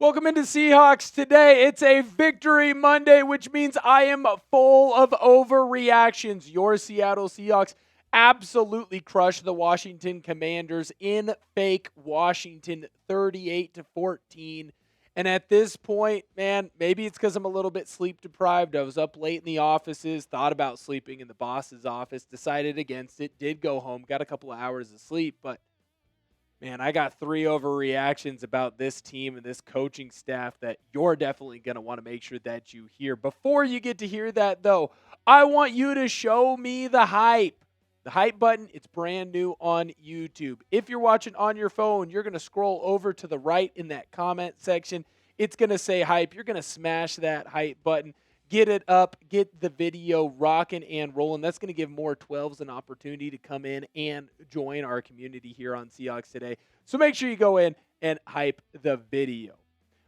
Welcome into Seahawks today. It's a Victory Monday, which means I am full of overreactions. Your Seattle Seahawks absolutely crushed the Washington Commanders in fake Washington 38-14. And at this point, man, maybe it's because I'm a little bit sleep deprived. I was up late in the offices, thought about sleeping in the boss's office, decided against it, did go home, got a couple of hours of sleep, but man, I got 3 overreactions about this team and this coaching staff that you're definitely going to want to make sure that you hear. Before you get to hear that, though, I want you to show me the hype. The hype button, it's brand new on YouTube. If you're watching on your phone, you're going to scroll over to the right in that comment section. It's going to say hype. You're going to smash that hype button. Get it up, get the video rocking and rolling. That's going to give more 12s an opportunity to come in and join our community here on Seahawks Today. So make sure you go in and hype the video.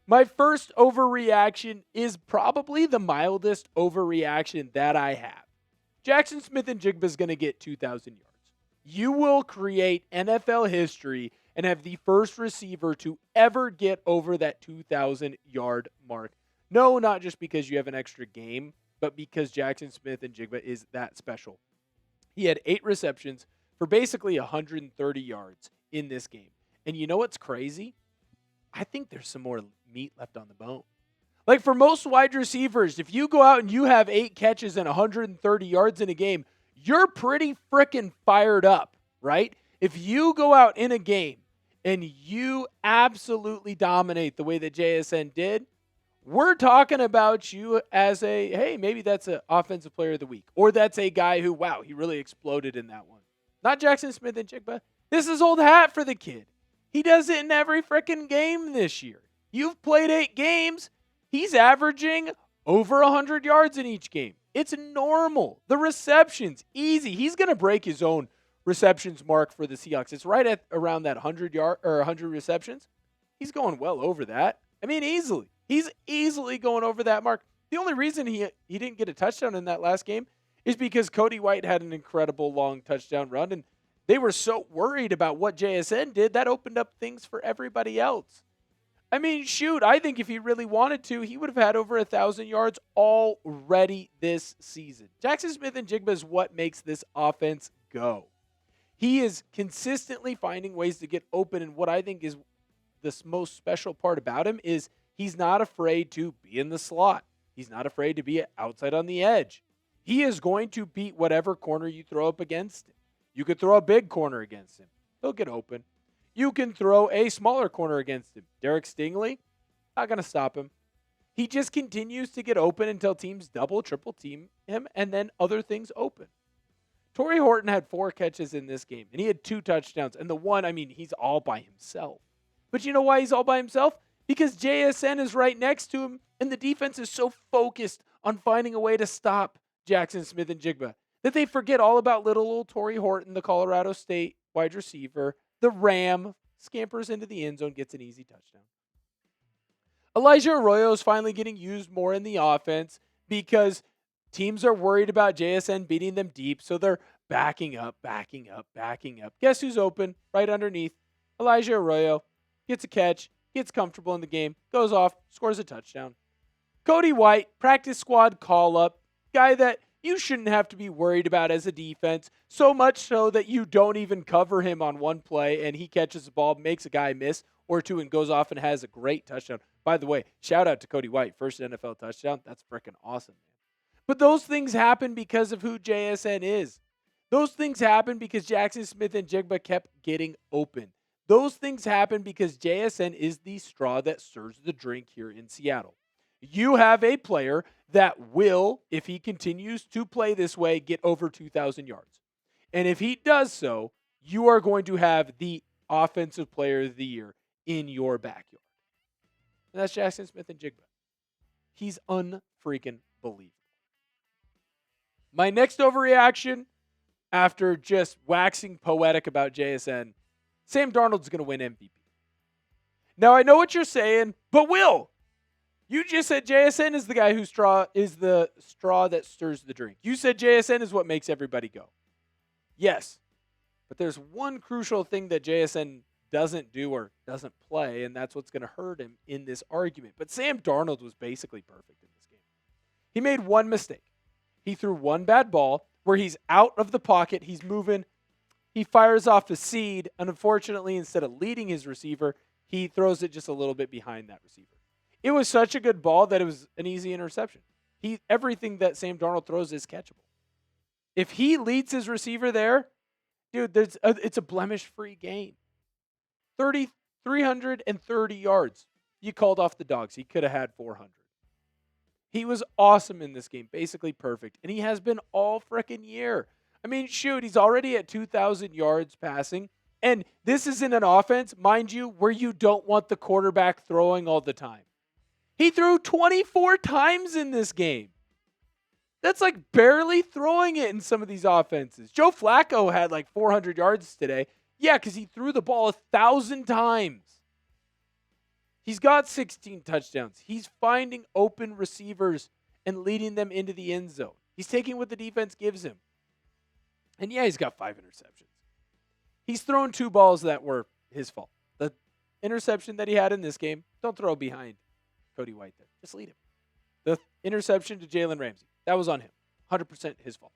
My first overreaction is probably the mildest overreaction that I have. Jaxon Smith-Njigba is going to get 2,000 yards. You will create NFL history and have the first receiver to ever get over that 2,000-yard mark. No, not just because you have an extra game, but because Jaxon Smith-Njigba is that special. He had 8 receptions for basically 130 yards in this game. And you know what's crazy? I think there's some more meat left on the bone. Like for most wide receivers, if you go out and you have 8 catches and 130 yards in a game, you're pretty freaking fired up, right? If you go out in a game and you absolutely dominate the way that JSN did, we're talking about you as a, hey, maybe that's an offensive player of the week. Or that's a guy who, wow, he really exploded in that one. Not Jaxon Smith-Njigba. This is old hat for the kid. He does it in every freaking game this year. You've played 8 games. He's averaging over 100 yards in each game. It's normal. The receptions, easy. He's going to break his own receptions mark for the Seahawks. It's right at around that 100 receptions. He's going well over that. I mean, easily. He's easily going over that mark. The only reason he didn't get a touchdown in that last game is because Cody White had an incredible long touchdown run, and they were so worried about what JSN did, that opened up things for everybody else. I mean, shoot, I think if he really wanted to, he would have had over 1,000 yards already this season. Jaxon Smith-Njigba is what makes this offense go. He is consistently finding ways to get open, and what I think is the most special part about him is he's not afraid to be in the slot. He's not afraid to be outside on the edge. He is going to beat whatever corner you throw up against him. You could throw a big corner against him. He'll get open. You can throw a smaller corner against him. Derek Stingley, not going to stop him. He just continues to get open until teams double, triple team him, and then other things open. Torrey Horton had 4 catches in this game, and he had 2 touchdowns. And the one, I mean, he's all by himself. But you know why he's all by himself? Because JSN is right next to him, and the defense is so focused on finding a way to stop Jaxon Smith-Njigba that they forget all about little old Torrey Horton, the Colorado State wide receiver. The Ram scampers into the end zone, gets an easy touchdown. Elijah Arroyo is finally getting used more in the offense because teams are worried about JSN beating them deep, so they're backing up. Guess who's open? Right underneath. Elijah Arroyo gets a catch, gets comfortable in the game, goes off, scores a touchdown. Cody White, practice squad call-up, guy that you shouldn't have to be worried about as a defense, so much so that you don't even cover him on one play, and he catches the ball, makes a guy miss or 2, and goes off and has a great touchdown. By the way, shout out to Cody White, first NFL touchdown. That's freaking awesome, man. But those things happen because of who JSN is. Those things happen because Jaxon Smith-Njigba kept getting open. Those things happen because JSN is the straw that stirs the drink here in Seattle. You have a player that will, if he continues to play this way, get over 2,000 yards. And if he does so, you are going to have the offensive player of the year in your backyard. And that's Jaxon Smith-Njigba. He's unfreaking believable. My next overreaction, after just waxing poetic about JSN, Sam Darnold's going to win MVP. Now, I know what you're saying, but Will, you just said JSN is the guy who is the straw that stirs the drink. You said JSN is what makes everybody go. Yes, but there's one crucial thing that JSN doesn't do or doesn't play, and that's what's going to hurt him in this argument. But Sam Darnold was basically perfect in this game. He made one mistake. He threw one bad ball where he's out of the pocket, he's moving, he fires off the seed, and unfortunately, instead of leading his receiver, he throws it just a little bit behind that receiver. It was such a good ball that it was an easy interception. Everything that Sam Darnold throws is catchable. If he leads his receiver there, dude, it's a blemish-free game. 330 yards. You called off the dogs. He could have had 400. He was awesome in this game, basically perfect. And he has been all freaking year. I mean, shoot, he's already at 2,000 yards passing. And this is in an offense, mind you, where you don't want the quarterback throwing all the time. He threw 24 times in this game. That's like barely throwing it in some of these offenses. Joe Flacco had like 400 yards today. Yeah, because he threw the ball 1,000 times. He's got 16 touchdowns. He's finding open receivers and leading them into the end zone. He's taking what the defense gives him. And yeah, he's got 5 interceptions. He's thrown 2 balls that were his fault. The interception that he had in this game, don't throw behind Cody White there. Just lead him. The interception to Jalen Ramsey, that was on him. 100% his fault.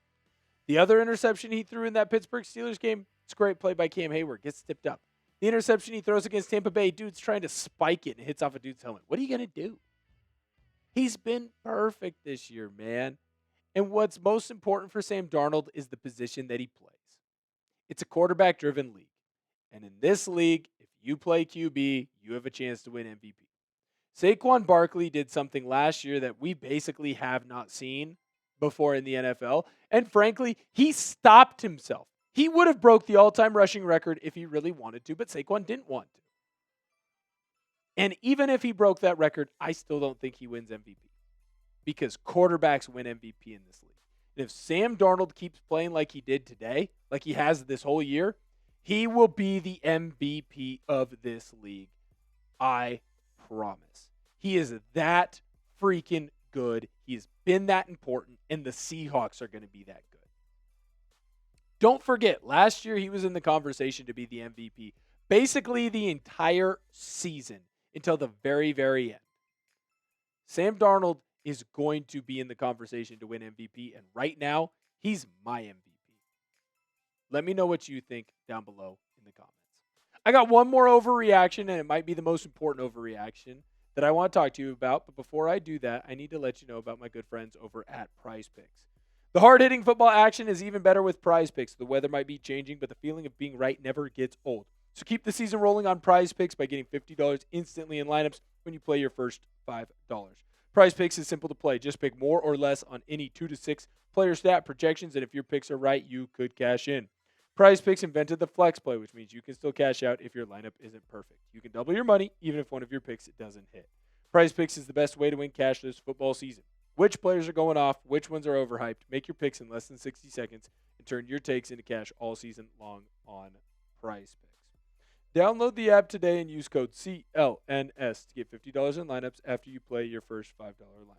The other interception he threw in that Pittsburgh Steelers game, it's a great play by Cam Hayward. Gets tipped up. The interception he throws against Tampa Bay, dude's trying to spike it and hits off a dude's helmet. What are you going to do? He's been perfect this year, man. And what's most important for Sam Darnold is the position that he plays. It's a quarterback-driven league. And in this league, if you play QB, you have a chance to win MVP. Saquon Barkley did something last year that we basically have not seen before in the NFL. And frankly, he stopped himself. He would have broke the all-time rushing record if he really wanted to, but Saquon didn't want to. And even if he broke that record, I still don't think he wins MVP. Because quarterbacks win MVP in this league. And if Sam Darnold keeps playing like he did today, like he has this whole year, he will be the MVP of this league. I promise. He is that freaking good. He has been that important, and the Seahawks are going to be that good. Don't forget, last year he was in the conversation to be the MVP basically the entire season until the very, very end. Sam Darnold is going to be in the conversation to win MVP, and right now, he's my MVP. Let me know what you think down below in the comments. I got one more overreaction, and it might be the most important overreaction that I want to talk to you about, but before I do that, I need to let you know about my good friends over at PrizePicks. The hard-hitting football action is even better with PrizePicks. The weather might be changing, but the feeling of being right never gets old. So keep the season rolling on PrizePicks by getting $50 instantly in lineups when you play your first $5. PrizePicks is simple to play. Just pick more or less on any 2 to 6 player stat projections, and if your picks are right, you could cash in. PrizePicks invented the flex play, which means you can still cash out if your lineup isn't perfect. You can double your money even if one of your picks doesn't hit. PrizePicks is the best way to win cash this football season. Which players are going off, which ones are overhyped. Make your picks in less than 60 seconds and turn your takes into cash all season long on PrizePicks. Download the app today and use code CLNS to get $50 in lineups after you play your first $5 lineup.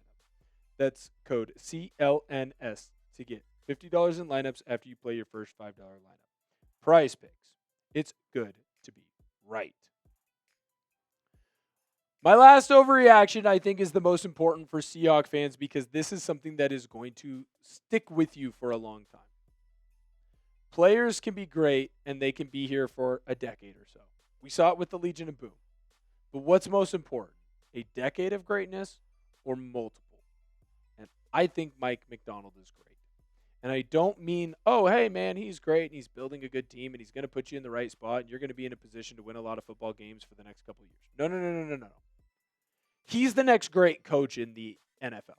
That's code CLNS to get $50 in lineups after you play your first $5 lineup. PrizePicks. It's good to be right. My last overreaction, I think, is the most important for Seahawks fans because this is something that is going to stick with you for a long time. Players can be great, and they can be here for a decade or so. We saw it with the Legion of Boom. But what's most important, a decade of greatness or multiple? And I think Mike Macdonald is great. And I don't mean, oh, hey, man, he's great, and he's building a good team, and he's going to put you in the right spot, and you're going to be in a position to win a lot of football games for the next couple of years. No. He's the next great coach in the NFL.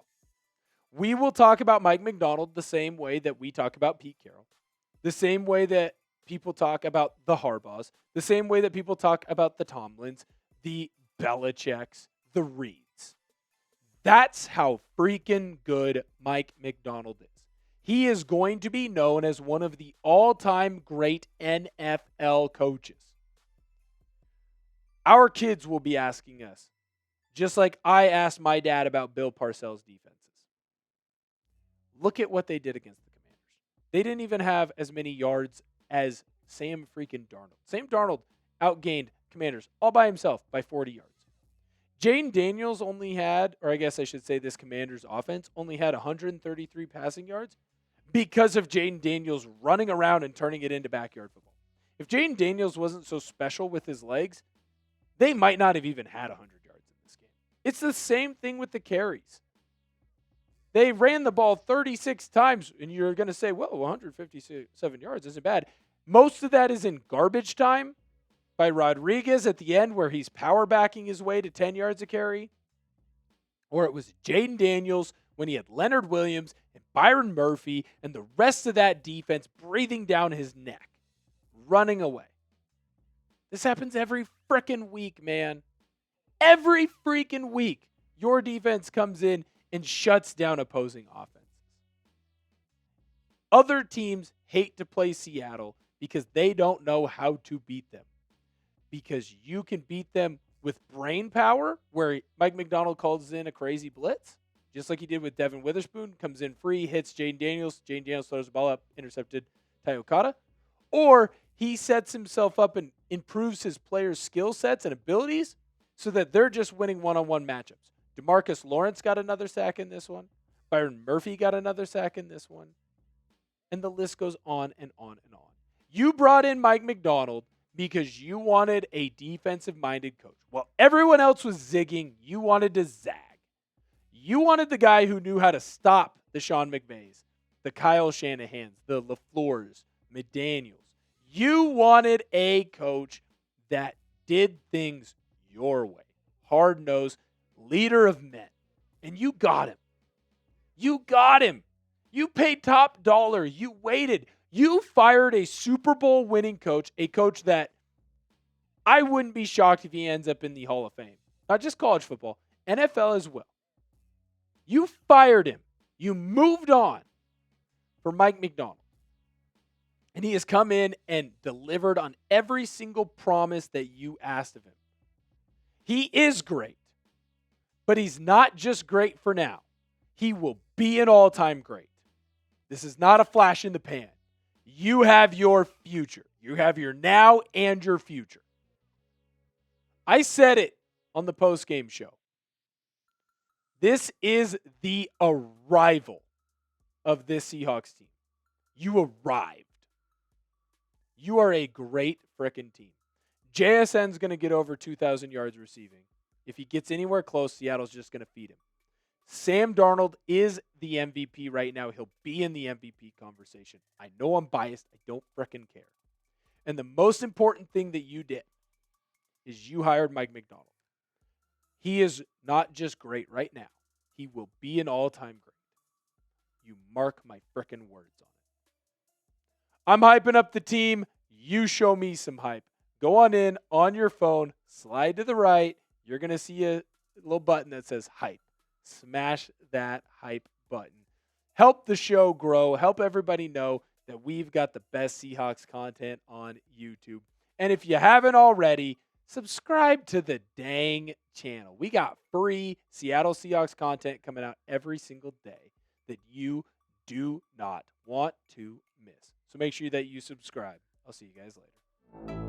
We will talk about Mike Macdonald the same way that we talk about Pete Carroll, the same way that people talk about the Harbaughs, the same way that people talk about the Tomlins, the Belichicks, the Reeds. That's how freaking good Mike Macdonald is. He is going to be known as one of the all-time great NFL coaches. Our kids will be asking us, just like I asked my dad about Bill Parcells' defenses. Look at what they did against the Commanders. They didn't even have as many yards as Sam freaking Darnold. Sam Darnold outgained Commanders all by himself by 40 yards. Jaden Daniels only had, or I guess I should say this Commanders offense only had 133 passing yards because of Jaden Daniels running around and turning it into backyard football. If Jaden Daniels wasn't so special with his legs, they might not have even had 100 yards in this game. It's the same thing with the carries. They ran the ball 36 times, and you're going to say, well, 157 yards isn't bad. Most of that is in garbage time by Rodriguez at the end where he's power backing his way to 10 yards a carry. Or it was Jaden Daniels when he had Leonard Williams and Byron Murphy and the rest of that defense breathing down his neck, running away. This happens every freaking week, man. Every freaking week, your defense comes in and shuts down opposing offenses. Other teams hate to play Seattle because they don't know how to beat them. Because you can beat them with brain power, where Mike Macdonald calls in a crazy blitz, just like he did with Devin Witherspoon, comes in free, hits Jaden Daniels. Jaden Daniels throws the ball up, intercepted Ty Okada. Or he sets himself up and improves his players' skill sets and abilities so that they're just winning one-on-one matchups. DeMarcus Lawrence got another sack in this one. Byron Murphy got another sack in this one. And the list goes on and on and on. You brought in Mike Macdonald because you wanted a defensive-minded coach. While everyone else was zigging, you wanted to zag. You wanted the guy who knew how to stop the Sean McVays, the Kyle Shanahans, the LaFleurs, McDaniels. You wanted a coach that did things your way. Hard-nosed, leader of men. And you got him. You got him. You paid top dollar. You waited. You fired a Super Bowl winning coach, a coach that I wouldn't be shocked if he ends up in the Hall of Fame. Not just college football, NFL as well. You fired him. You moved on for Mike Macdonald. And he has come in and delivered on every single promise that you asked of him. He is great, but he's not just great for now. He will be an all-time great. This is not a flash in the pan. You have your future. You have your now and your future. I said it on the post-game show. This is the arrival of this Seahawks team. You arrived. You are a great frickin' team. JSN's going to get over 2,000 yards receiving. If he gets anywhere close, Seattle's just going to feed him. Sam Darnold is the MVP right now. He'll be in the MVP conversation. I know I'm biased. I don't frickin' care. And the most important thing that you did is you hired Mike Macdonald. He is not just great right now. He will be an all-time great. You mark my frickin' words on it. I'm hyping up the team. You show me some hype. Go on in on your phone, slide to the right. You're going to see a little button that says hype. Smash that hype button. Help the show grow. Help everybody know that we've got the best Seahawks content on YouTube. And if you haven't already, subscribe to the dang channel. We got free Seattle Seahawks content coming out every single day that you do not want to miss. So make sure that you subscribe. I'll see you guys later.